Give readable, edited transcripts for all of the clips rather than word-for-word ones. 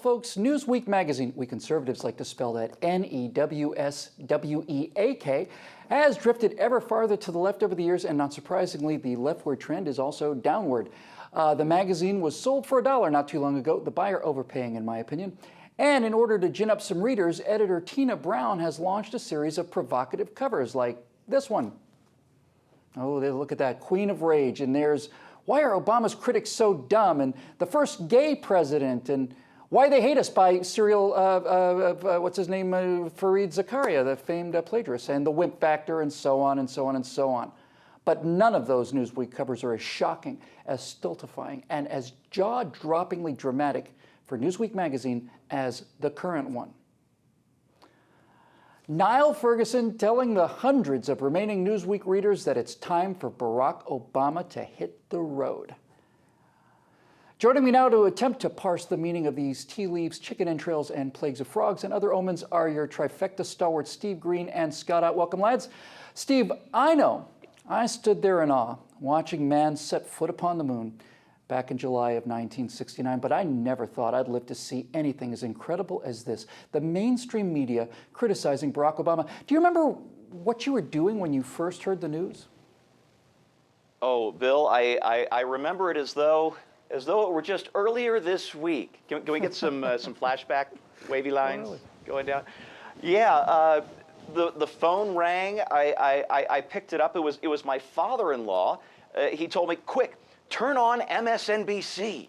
folks, Newsweek magazine, we conservatives like to spell that N-E-W-S-W-E-A-K, has drifted ever farther to the left over the years, and not surprisingly, the leftward trend is also downward. The magazine was sold for $1 not too long ago, the buyer overpaying in my opinion. And in order to gin up some readers, editor Tina Brown has launched a series of provocative covers like this one. Oh, look at that, Queen of Rage, and there's Why Are Obama's Critics So Dumb? And The First Gay President, and Why They Hate Us by serial, what's his name, Fareed Zakaria, the famed plagiarist, and The Wimp Factor, and so on and so on and so on. But none of those Newsweek covers are as shocking, as stultifying, and as jaw-droppingly dramatic for Newsweek magazine as the current one. Niall Ferguson telling the hundreds of remaining Newsweek readers that it's time for Barack Obama to hit the road. Joining me now to attempt to parse the meaning of these tea leaves, chicken entrails, and plagues of frogs and other omens are your trifecta stalwarts Steve Green and Scott Ott. Welcome, lads. Steve, I know I stood there in awe watching man set foot upon the moon back in July of 1969, but I never thought I'd live to see anything as incredible as this. The mainstream media criticizing Barack Obama. Do you remember what you were doing when you first heard the news? Oh, Bill, I remember it as though it were just earlier this week. Can we get some flashback wavy lines going down? Yeah, the phone rang. I picked it up. It was my father-in-law. He told me, quick, turn on MSNBC,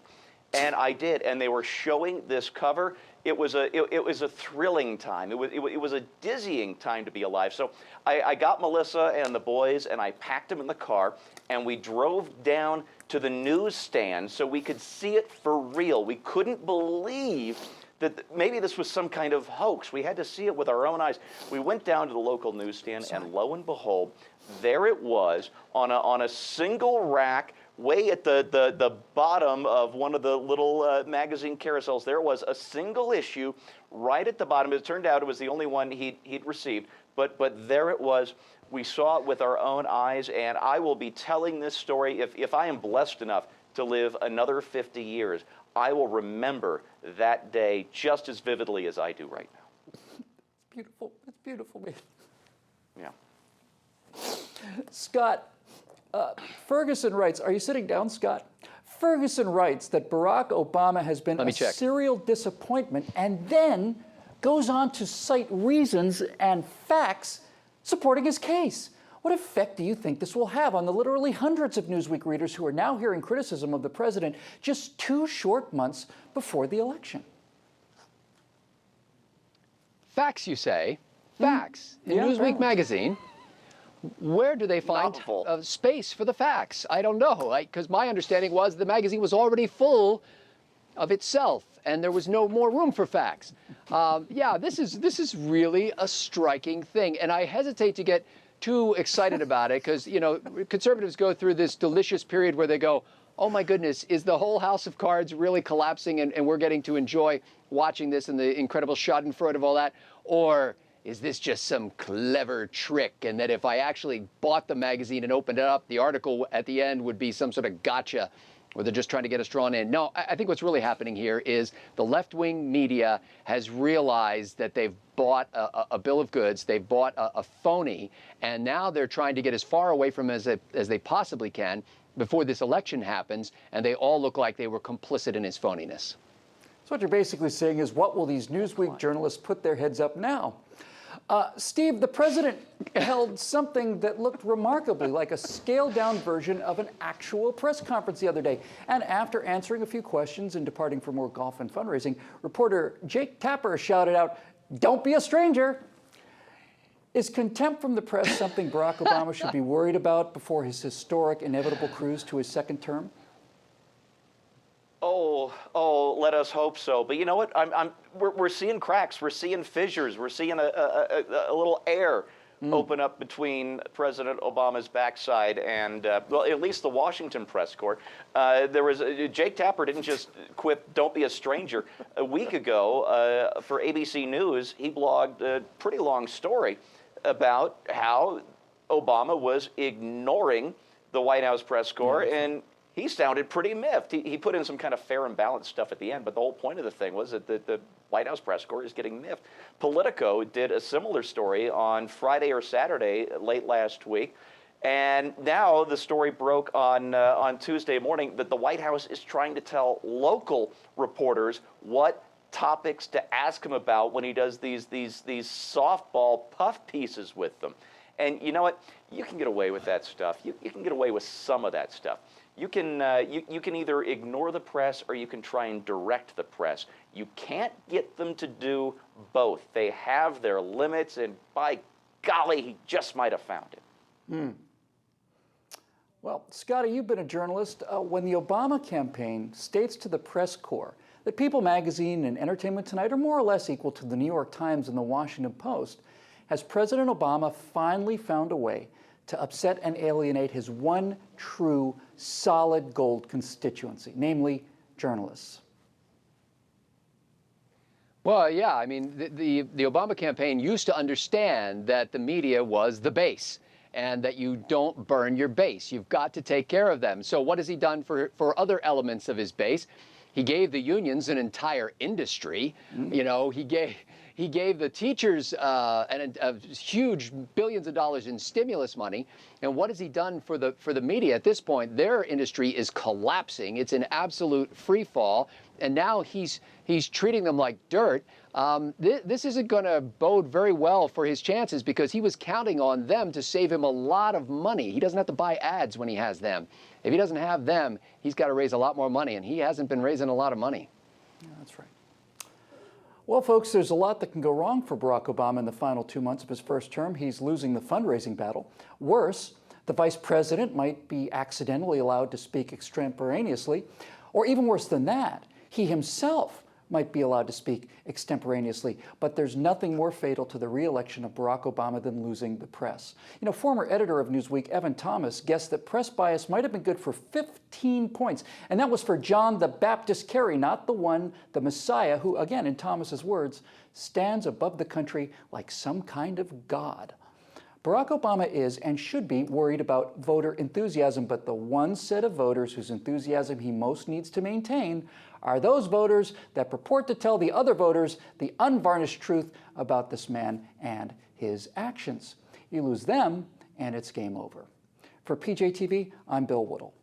and I did. And they were showing this cover. It was a thrilling time. It was a dizzying time to be alive. So I got Melissa and the boys, and I packed them in the car, and we drove down to the newsstand so we could see it for real. We couldn't believe that maybe this was some kind of hoax. We had to see it with our own eyes. We went down to the local newsstand, and lo and behold, there it was on a single rack, way at the bottom of one of the little magazine carousels. There was a single issue right at the bottom. It turned out it was the only one he'd received, but there it was. We saw it with our own eyes, and I will be telling this story if I am blessed enough to live another 50 years. I will remember that day just as vividly as I do right now. It's beautiful. It's beautiful, man. Yeah. Scott, Ferguson writes, are you sitting down, Scott? Ferguson writes that Barack Obama has been a serial disappointment and then goes on to cite reasons and facts supporting his case. What effect do you think this will have on the literally hundreds of Newsweek readers who are now hearing criticism of the president just 2 short months before the election? Facts, you say? Facts. In Newsweek magazine, where do they find space for the facts? I don't know, because my understanding was the magazine was already full of itself, and there was no more room for facts. Yeah, this is really a striking thing, and I hesitate to get too excited about it because, you know, conservatives go through this delicious period where they go, oh my goodness, is the whole house of cards really collapsing and we're getting to enjoy watching this and the incredible schadenfreude of all that? Or is this just some clever trick, and that if I actually bought the magazine and opened it up, the article at the end would be some sort of gotcha, or they're just trying to get us drawn in? No, I think what's really happening here is the left-wing media has realized that they've bought a bill of goods, they've bought a phony, and now they're trying to get as far away from as they possibly can before this election happens, and they all look like they were complicit in his phoniness. So what you're basically saying is, what will these Newsweek journalists put their heads up now? Steve, the president held something that looked remarkably like a scaled-down version of an actual press conference the other day. And after answering a few questions and departing for more golf and fundraising, reporter Jake Tapper shouted out, "Don't be a stranger." Is contempt from the press something Barack Obama should be worried about before his historic, inevitable cruise to his second term? Oh, let us hope so. But you know what? We're seeing cracks. We're seeing fissures. We're seeing a little air open up between President Obama's backside and, well, at least the Washington press corps. There was Jake Tapper didn't just quip, "Don't be a stranger." A week ago, for ABC News, he blogged a pretty long story about how Obama was ignoring the White House press corps and he sounded pretty miffed. He put in some kind of fair and balanced stuff at the end, but the whole point of the thing was that the White House press corps is getting miffed. Politico did a similar story on Friday or Saturday late last week, and now the story broke on Tuesday morning that the White House is trying to tell local reporters what topics to ask him about when he does these softball puff pieces with them. And you know what? You can get away with that stuff. You can get away with some of that stuff. You can either ignore the press or you can try and direct the press. You can't get them to do both. They have their limits, and by golly, he just might have found it. Well, Scotty, you've been a journalist. When the Obama campaign states to the press corps that People magazine and Entertainment Tonight are more or less equal to the New York Times and the Washington Post, has President Obama finally found a way to upset and alienate his one true solid gold constituency, namely journalists? Well, yeah, I mean, the Obama campaign used to understand that the media was the base and that you don't burn your base. You've got to take care of them. So what has he done for other elements of his base? He gave the unions an entire industry. You know, he gave the teachers a huge billions of dollars in stimulus money. And what has he done for the media at this point? Their industry is collapsing. It's in absolute free fall. And now he's treating them like dirt. This isn't going to bode very well for his chances, because he was counting on them to save him a lot of money. He doesn't have to buy ads when he has them. If he doesn't have them, he's got to raise a lot more money, and he hasn't been raising a lot of money. Yeah, that's right. Well, folks, there's a lot that can go wrong for Barack Obama in the final 2 months of his first term. He's losing the fundraising battle. Worse, the vice president might be accidentally allowed to speak extemporaneously, or even worse than that, he himself might be allowed to speak extemporaneously. But there's nothing more fatal to the re-election of Barack Obama than losing the press. You know, former editor of Newsweek, Evan Thomas, guessed that press bias might have been good for 15 points. And that was for John the Baptist Kerry, not the one, the Messiah, who, again, in Thomas's words, stands above the country like some kind of god. Barack Obama is and should be worried about voter enthusiasm, but the one set of voters whose enthusiasm he most needs to maintain are those voters that purport to tell the other voters the unvarnished truth about this man and his actions. You lose them, and it's game over. For PJTV, I'm Bill Woodall.